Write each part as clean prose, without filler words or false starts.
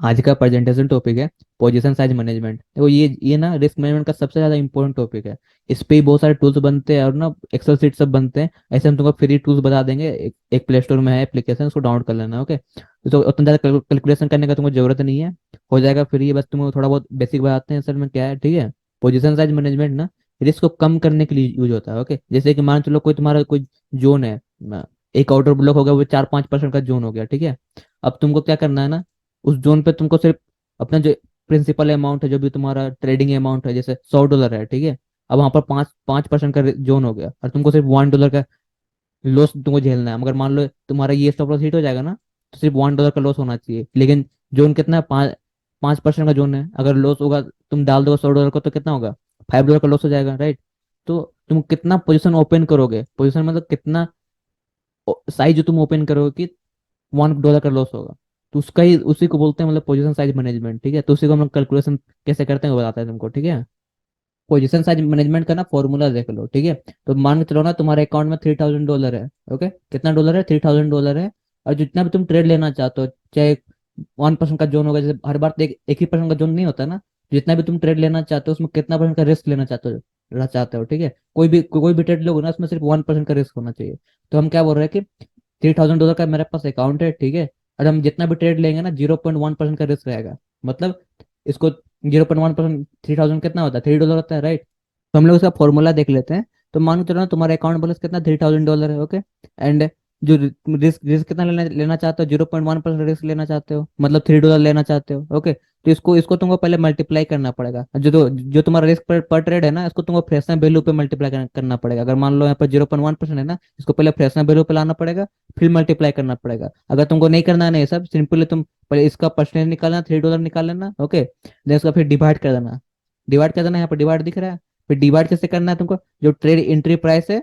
आज का presentation topic है पोजीशन साइज मैनेजमेंट। देखो ये ना रिस्क मैनेजमेंट का सबसे ज्यादा इंपॉर्टेंट टॉपिक है। इस पे ही बहुत सारे टूल्स बनते हैं और ना एक्सेल सीट सब बनते हैं। ऐसे हम तुमको फ्री टूल्स बता देंगे, एक प्ले स्टोर में है एप्लीकेशन, उसको डाउनलोड कर लेना। ओके, तो उतना ज्यादा कैलकुलेशन करने का तुमको जरूरत नहीं है, हो जाएगा फ्री। बस तुमको थोड़ा बहुत बेसिक बताते हैं असल में क्या है, ठीक है। पोजीशन साइज मैनेजमेंट ना रिस्क को कम करने के लिए यूज होता है। ओके, जैसे कि मान चलो कोई तुम्हारा कोई जोन है, एक आउटर ब्लॉक हो गया, वो 4-5% का जोन हो गया, ठीक है। अब तुमको क्या करना है ना, उस जोन पे तुमको सिर्फ अपना जो प्रिंसिपल अमाउंट है, जो भी तुम्हारा ट्रेडिंग अमाउंट है, जैसे $100 है, ठीक है। अब वहां पर 5% का जोन हो गया और तुमको सिर्फ $1 का लॉस तुमको झेलना है। मगर मान लो तुम्हारा ये स्टॉप लॉस हिट हो जाएगा ना, तो सिर्फ $1 का लॉस होना चाहिए। लेकिन जोन कितना है, 5% का जोन है। अगर लॉस होगा, तुम डाल दो $100 को, तो कितना होगा, $5 का लॉस हो जाएगा, राइट। तो तुम कितना पोजीशन ओपन करोगे, पोजीशन मतलब कितना साइज जो तुम ओपन करोगे कि $1 का लॉस होगा, तो उसका ही उसी को बोलते हैं मतलब पोजीशन साइज मैनेजमेंट, ठीक है। तो उसी को हम लोग कैलकुलेशन कैसे करते हैं वो बताते हैं तुमको, ठीक है। पोजीशन साइज मैनेजमेंट का ना फॉर्मूला देख लो, ठीक है। तो मान के चलो ना, तुम्हारे अकाउंट में $3000 है। ओके, कितना डॉलर है, $3000 है। और जितना भी तुम ट्रेड लेना चाहते हो, चाहे 1% का जोन होगा, जैसे हर बार तो एक ही परसेंट का जोन नहीं होता ना। जितना भी तुम ट्रेड लेना चाहते हो, उसमें कितना परसेंट का रिस्क लेना चाहते हो, ठीक है। कोई भी ट्रेड लोगे ना, उसमें सिर्फ 1% का रिस्क होना चाहिए। तो हम क्या बोल रहे हैं कि $3000 का मेरे पास अकाउंट है, ठीक है। और हम जितना भी ट्रेड लेंगे ना, 0.1% का रिस्क रहेगा। मतलब इसको 0.1%, 3000 कितना होता है, $3 होता है, राइट। तो हम लोग इसका फॉर्मूला देख लेते हैं। तो मान के चलो ना, तुम्हारा अकाउंट बैलेंस कितना, $3000 है। ओके, एंड जो रिस्क रिस्क कितना लेना चाहते हो, 0.1% रिस्क लेना चाहते हो, मतलब $3 लेना चाहते हो। ओके, तो इसको इसको तुमको पहले मल्टीप्लाई करना पड़ेगा। जो तुम्हारा रिस्क पर ट्रेड है ना, इसको तुमको फ्रेशनर वैल्यू पे मल्टीप्लाई करना पड़ेगा। अगर मान लो यहाँ पर 0.1% है ना, इसको पहले फ्रेशनर वैल्यू पे लाना पड़ेगा, फिर मल्टीप्लाई करना पड़ेगा। अगर तुमको नहीं करना है ना ये सब, सिंपली तुम पहले इसका परसेंटेज निकालना, $3 निकाल लेना। ओके, देन उसका फिर डिवाइड कर देना। डिवाइड कर देना, यहाँ पर डिवाइड दिख रहा है। फिर डिवाइड कैसे करना है तुमको, जो ट्रेड एंट्री प्राइस है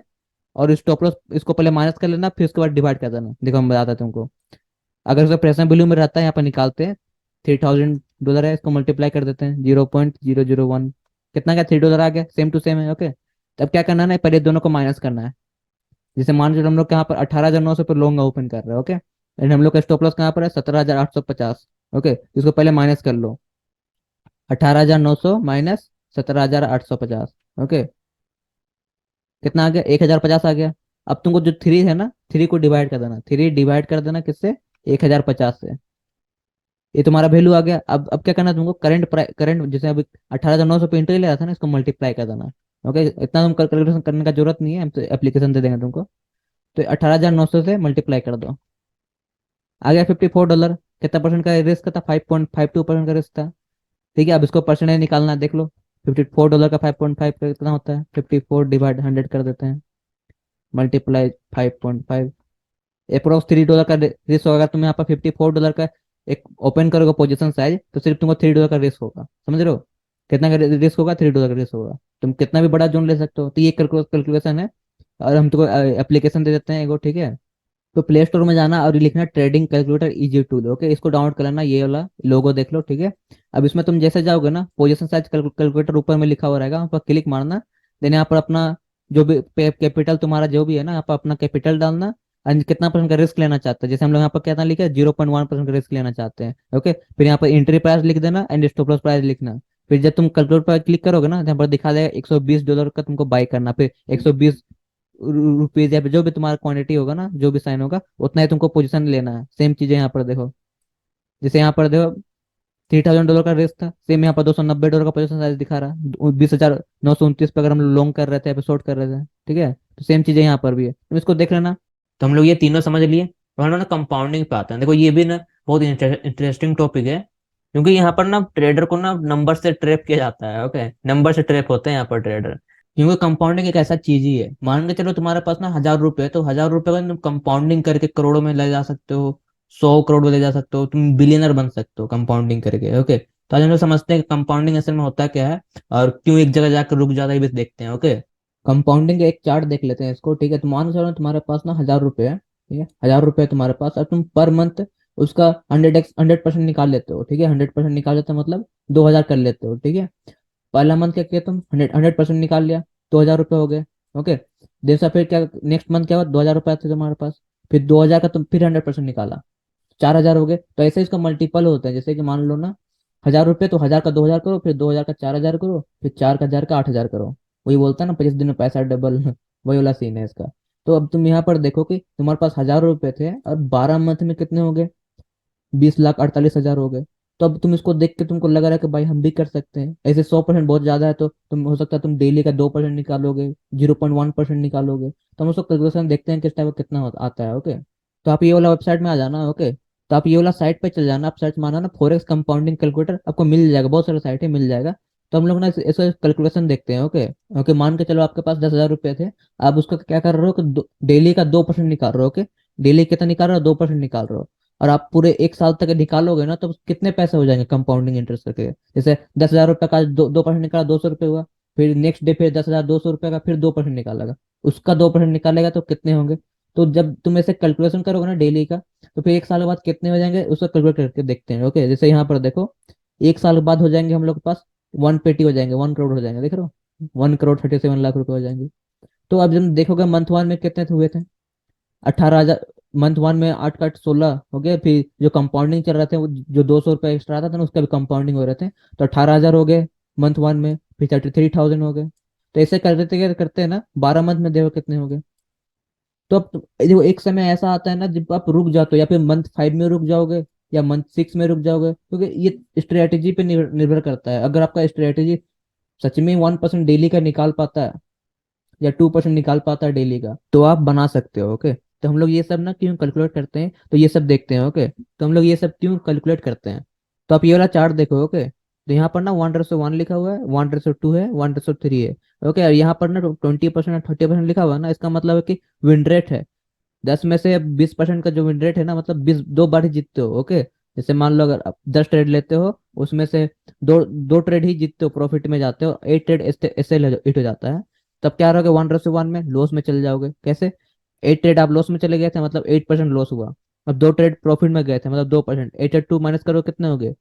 और स्टॉप लॉस, इसको पहले माइनस कर लेना, फिर उसके बाद डिवाइड कर देना। देखो हम बताते हैं तुमको। अगर उसका प्रेजेंट वैल्यू में रहता है, यहाँ पर निकालते हैं। $3000 है, इसको मल्टीप्लाई कर देते हैं 0.001, कितना क्या, $3 आ गया, सेम टू सेम है। ओके, तब क्या करना है ना, पहले दोनों को माइनस करना है। जैसे मान लो हम लोग यहाँ पर 18,900 पर लॉन्ग ओपन कर रहे हैं। ओके, एंड हम लोग का स्टॉप लॉस कहाँ पर है, 17,850। ओके, इसको पहले माइनस कर लो, 18,900 माइनस 17,850। ओके, कितना आ गया, 1,050 आ गया। अब तुमको जो थ्री है ना, थ्री को डिवाइड कर देना, थ्री डिवाइड कर देना किससे, 1,050 से। ये तुम्हारा वैल्यू आ गया। अब क्या करना है तुमको, करंट जैसे अभी 18,900 पे इंटर ले रहा था ना, इसको मल्टीप्लाई कर देना। ओके, इतना तुम कैलकुलेशन करने का जरूरत नहीं है, हम तो एप्लीकेशन दे देंगे तुमको। तो 18,900 से मल्टीप्लाई कर दो, आ गया $54। कितना परसेंट का रिस्क था, 5.52% का रिस्क था, ठीक है। अब इसको परसेंटेज निकालना है, देख लो। $54 का 5.5 का कितना होता है, 54 डिवाइड 100 कर देते हैं, मल्टीप्लाई 5.5, अप्रोक्स $3 का रिस्क होगा। अगर तुम यहाँ पर $54 का एक ओपन करोगे पोजीशन साइज, तो सिर्फ तुमको $3 का रिस्क होगा, समझ रहे हो। कितना का रिस्क होगा, $3 का रिस्क होगा। तुम कितना भी बड़ा जोन ले सकते हो, तो ये कैलकुलेशन है। और हम तुमको एप्लीकेशन दे देते हैं एगो, ठीक है। तो प्ले स्टोर में जाना और लिखना trading calculator easy tool. Okay, इसको डाउनलोड कर लेना, ये वाला लोगो देख लो, ठीक है। अब इसमें तुम जैसे जाओगे ना, पोजीशन साइज कैलकुलेटर ऊपर में लिखा हुआ रहेगा, वहाँ पर क्लिक मारना। देन यहाँ पर अपना जो भी कैपिटल तुम्हारा जो भी है ना, यहाँ पर अपना कैपिटल डालना। और कितना परसेंट का रिस्क लेना चाहते हैं, जैसे हम लोग यहाँ पर कितना लिखा है, 0.1% का रिस्क लेना चाहते हैं। ओके, फिर यहाँ पर एंट्री प्राइस लिख देना एंड स्टॉप लॉस प्राइस लिखना। फिर जब तुम कैलकुलेटर पर क्लिक करोगे ना, तो यहाँ पर दिखा देगा $120 का तुमको बाई करना, फिर 120 रुपीज या फिर जो भी तुम्हारा क्वांटिटी होगा ना, जो भी साइन होगा, उतना ही तुमको पोजीशन लेना है। सेम चीजें यहाँ पर देखो, जैसे यहाँ पर देखो $3000 का रेस था, सेम यहाँ पर $290 का पोजीशन साइज दिखा रहा है। 20,929 पे अगर हम लॉन्ग कर रहे थे या फिर शॉर्ट कर रहे थे, ठीक है। तो सेम चीजें यहाँ पर भी है, तुम इसको देख लेना। तो हम लोग ये तीनों समझ लिए। और हम लोग ना कंपाउंडिंग पे आते हैं। देखो ये भी ना बहुत इंटरेस्टिंग टॉपिक है, क्योंकि यहाँ पर ना ट्रेडर को ना नंबर से ट्रैप किया जाता है। ओके, नंबर से ट्रैप होते हैं यहाँ पर ट्रेडर। क्योंकि कंपाउंडिंग एक ऐसा चीज ही है, मान के चलो तुम्हारे पास ना 1,000 रुपए है, तो 1,000 रुपए का तुम कंपाउंडिंग करके करोड़ों में ले जा सकते हो, 100 करोड़ में ले जा सकते हो, तुम बिलियनर बन सकते हो कंपाउंडिंग करके। ओके, तो आज हम लोग समझते हैं कि कंपाउंडिंग असल में होता क्या है और क्यों एक जगह जाकर रुक जाता है, ये भी देखते हैं। ओके, कंपाउंडिंग का एक चार्ट देख लेते हैं इसको, ठीक है। तो मान चलो तुम्हारे पास ना 1,000 रुपए है, ठीक है, 1,000 रुपए तुम्हारे पास, और तुम पर मंथ उसका 100% निकाल लेते हो, ठीक है। 100% निकाल लेते हो मतलब 2,000 कर लेते हो, ठीक है। पहला मंथ क्या किया तुम, 100% निकाल लिया, 2,000 रुपये हो गए। ओके, दिन से फिर क्या, नेक्स्ट मंथ क्या हुआ, 2,000 रुपये थे तुम्हारे पास, फिर 2,000 का तुम फिर 100% निकाला, 4 हजार हो गए, तो ऐसे इसका मल्टीपल होता है। जैसे कि मान लो ना 1000 रुपये, तो 1000 का 2000 करो, फिर 2000 का 4000 करो, फिर 4000 का 8000 करो। वही बोलता है ना 25 दिन में पैसा डबल वही वाला सीन है इसका। तो अब तुम यहाँ पर देखो कि तुम्हारे पास 1000 रुपये थे और 12 मंथ में कितने हो गए, 20,48,000 हो गए। तो अब तुम इसको देख के तुमको लग रहा है कि भाई हम भी कर सकते हैं ऐसे। 100% बहुत ज्यादा है, तो तुम हो सकता है तुम डेली का 2% निकालोगे, 0.1% निकालोगे। तो हम उसको कैलकुलेशन देखते हैं किस टाइप का कितना आता है। ओके, तो आप ये वाला वेबसाइट में आ जाना। ओके, तो आप ये वाला साइट पे चल जाना, आप सर्च मारना ना फॉरेक्स कंपाउंडिंग कैलकुलेटर, आपको मिल जाएगा, बहुत सारे साइट है, मिल जाएगा। तो हम लोग ना ऐसे कैलकुलेशन देखते हैं। ओके, ओके, मान के चलो आपके पास 10,000 रुपये थे। आप उसका क्या कर रहे हो कि डेली का 2% निकाल रहे हो। ओके, डेली कितना निकाल रहे हो, 2% निकाल रहे हो। और आप पूरे 1 साल तक निकालोगे ना, तो कितने पैसे हो जाएंगे कंपाउंडिंग इंटरेस्ट करके। जैसे 10,000 रुपये का 2% निकाला, 200 रुपये हुआ। फिर नेक्स्ट डे फिर 10,200 रुपये का फिर 2% निकालेगा, उसका 2% निकालेगा तो कितने होंगे। तो जब तुम ऐसे कैलकुलेशन करोगे ना डेली का, तो फिर 1 साल के बाद कितने हो जाएंगे उसको कैलकुलेट करके देखते हैं। ओके, जैसे यहाँ पर देखो, 1 साल के बाद हो जाएंगे हम लोग के पास 1 पेटी हो जाएंगे, 1 करोड़ हो जाएंगे, देख रहे हो, 1,37,00,000 रुपये हो जाएंगे। तो अब जब देखोगे मंथ वन में कितने हुए थे, 18,000। मंथ वन में 8 का 8 16 हो गए। फिर जो कंपाउंडिंग चल रहे थे, वो जो 200 रुपये एक्स्ट्रा आता था ना, उसका भी कंपाउंडिंग हो रहे थे। तो 18,000 हो गए मंथ वन में, फिर 33,000 हो गए। तो ऐसे करते करते हैं ना 12 मंथ में देखो कितने हो गए। तो अब देखो एक समय ऐसा आता है ना जब आप रुक जाते हो, या फिर मंथ 5 में रुक जाओगे, या मंथ 6 में रुक जाओगे, क्योंकि ये स्ट्रेटेजी पे निर्भर करता है। अगर आपका स्ट्रेटेजी सच में 1% डेली का निकाल पाता है, या 2% निकाल पाता है डेली का, तो आप बना सकते हो। ओके, तो हम लोग ये सब ना क्यों कैलकुलेट करते हैं, तो ये सब देखते हैं। ओके, तो हम लोग ये सब क्यों कैलकुलेट करते हैं। तो आप ये वाला चार्ट देखो। ओके, तो यहाँ पर ना 1:1 लिखा हुआ है, 1:2 है, 1:3 है। ओके, और यहाँ पर ना 20% और 30% लिखा हुआ है ना, इसका मतलब है कि विन रेट है। 10 में से 20% का जो विन रेट है ना, मतलब 2 बार ही जीतते हो। ओके, जैसे मान लो अगर आप 10 ट्रेड लेते हो, उसमें से दो दो ट्रेड ही जीतते हो, प्रॉफिट में जाते हो, 8 ट्रेड ऐसे ऐसे हिट हो जाता है। तब क्या रहोगे, 1:1 में लॉस में चले जाओगे। कैसे, 8 ट्रेड आप लॉस में चले गए थे, मतलब 8% लॉस हुआ। अब 2 ट्रेड प्रॉफिट में गए थे, मतलब 2%, 8 टू माइनस करो कितने हो गए,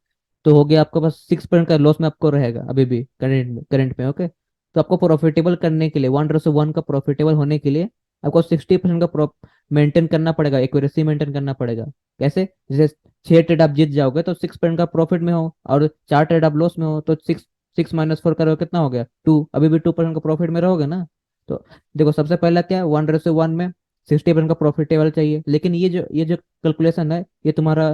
तो हो गया आपके पास 6% का लॉस में आपको रहेगा अभी भी करंट में। ओके, तो आपको प्रॉफिटेबल करने के लिए, 1:1 का प्रॉफिटेबल होने के लिए आपको 60% का मेंटेन करना पड़ेगा, एक्यूरेसी मेंटेन करना पड़ेगा। कैसे, जैसे 6 ट्रेड आप जीत जाओगे तो 6% का प्रॉफिट में हो, और 4 ट्रेड आप लॉस में हो, तो 6 6 - 4 करोगे कितना हो गया, 2, अभी भी 2% का प्रॉफिट में रहोगे ना। तो देखो सबसे पहला क्या है, 1:1 में 60% का प्रॉफिटेबल चाहिए। लेकिन ये जो कैलकुलेशन है, ये तुम्हारा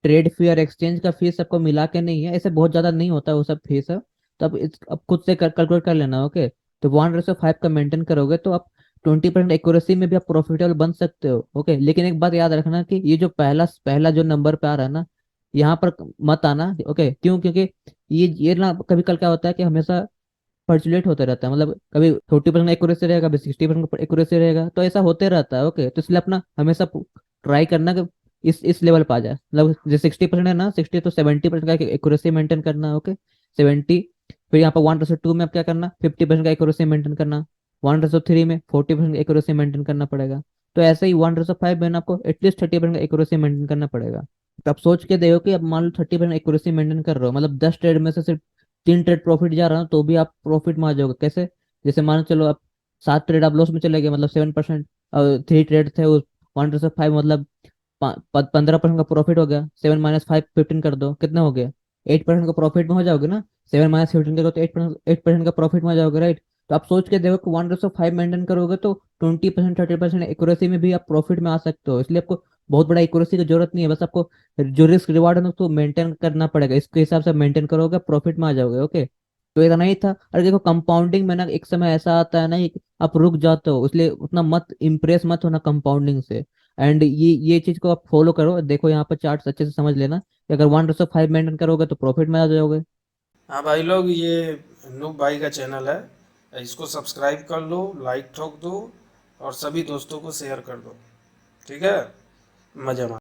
ट्रेड फी और एक्सचेंज का फीस सबको मिला के नहीं है, ऐसे बहुत ज्यादा नहीं होता है वो सब फीस है। तो अब खुद से कैलकुलेट कर लेना। ओके, तो 1:5 का मेंटेन करोगे तो आप 20% एक्यूरेसी में भी आप प्रॉफिटेबल बन सकते हो। ओके, लेकिन एक बात याद रखना कि ये जो पहला पहला जो नंबर पे आ रहा है ना, यहाँ पर मत आना। ओके, क्यों, क्योंकि ये ना कभी कल क्या होता है कि हमेशा फ्लक्चुएट होते रहता है, मतलब कभी 40% एक्यूरेसी रहेगा, कभी 60% एक्यूरेसी रहेगा, तो ऐसा होते रहता है। ओके, तो इसलिए अपना हमेशा ट्राई करना कि इस लेवल पे आ जाए, मतलब जो 60% है ना, 60 तो 70% का एक्यूरेसी मेंटेन करना। ओके, 70। फिर यहाँ पर 1:2 में आप क्या करना, 50% का एक्यूरेसी मेंटेन करना। 1:3 में 40% एक्यूरेसी मेंटेन करना पड़ेगा। तो ऐसे ही 1:5 में ना आपको एटलीस्ट 30% का एक्यूरेसी मेंटेन करना पड़ेगा। तो आप सोच के देखो कि अब मान लो 30% एक्यूरेसी मेंटेन कर रहे हो, मतलब 10 ट्रेड में से सिर्फ 3 ट्रेड प्रॉफिट जा रहा है, तो भी आप प्रॉफिट में आ जाओगे। कैसे, जैसे मान चलो आप 7 ट्रेड आप लॉस में चले गए, मतलब 7%, और 3 ट्रेड थे उस 1:5, मतलब 15% का प्रॉफिट हो गया। 7 - 5 15 कर दो, कितना हो गया, 8% का प्रॉफिट में हो जाओगे ना। 7 - 15 करो तो 8% का प्रॉफिट में आ जाओगे, राइट। तो आप सोच के देखो कि 1:5 मेंटेन करोगे तो 20% 30% एक्यूरेसी में भी आप प्रॉफिट में आ सकते हो। इसलिए आपको बहुत बड़ा एक्यूरेसी की जरूरत नहीं है, बस आपको जो रिस्क रिवार्ड है ना उसको मेंटेन करना पड़ेगा, इसके हिसाब से मेंटेन करोगे प्रॉफिट में आ जाओगे। ओके, तो इतना ही था। अरे देखो कंपाउंडिंग में ना एक समय ऐसा आता है ना कि आप रुक जाते हो, इसलिए उतना मत इम्प्रेस मत होना कंपाउंडिंग से। एंड ये चीज को आप फॉलो करो, देखो यहाँ पर चार्ट अच्छे से समझ लेना कि अगर 1:5 मेंटेन करोगे तो प्रॉफिट में आ जाओगे। हाँ भाई लोग, ये नूब भाई का चैनल है, इसको सब्सक्राइब कर लो, लाइक ठोक दो और सभी दोस्तों को शेयर कर दो। ठीक है, मज़ा मारो।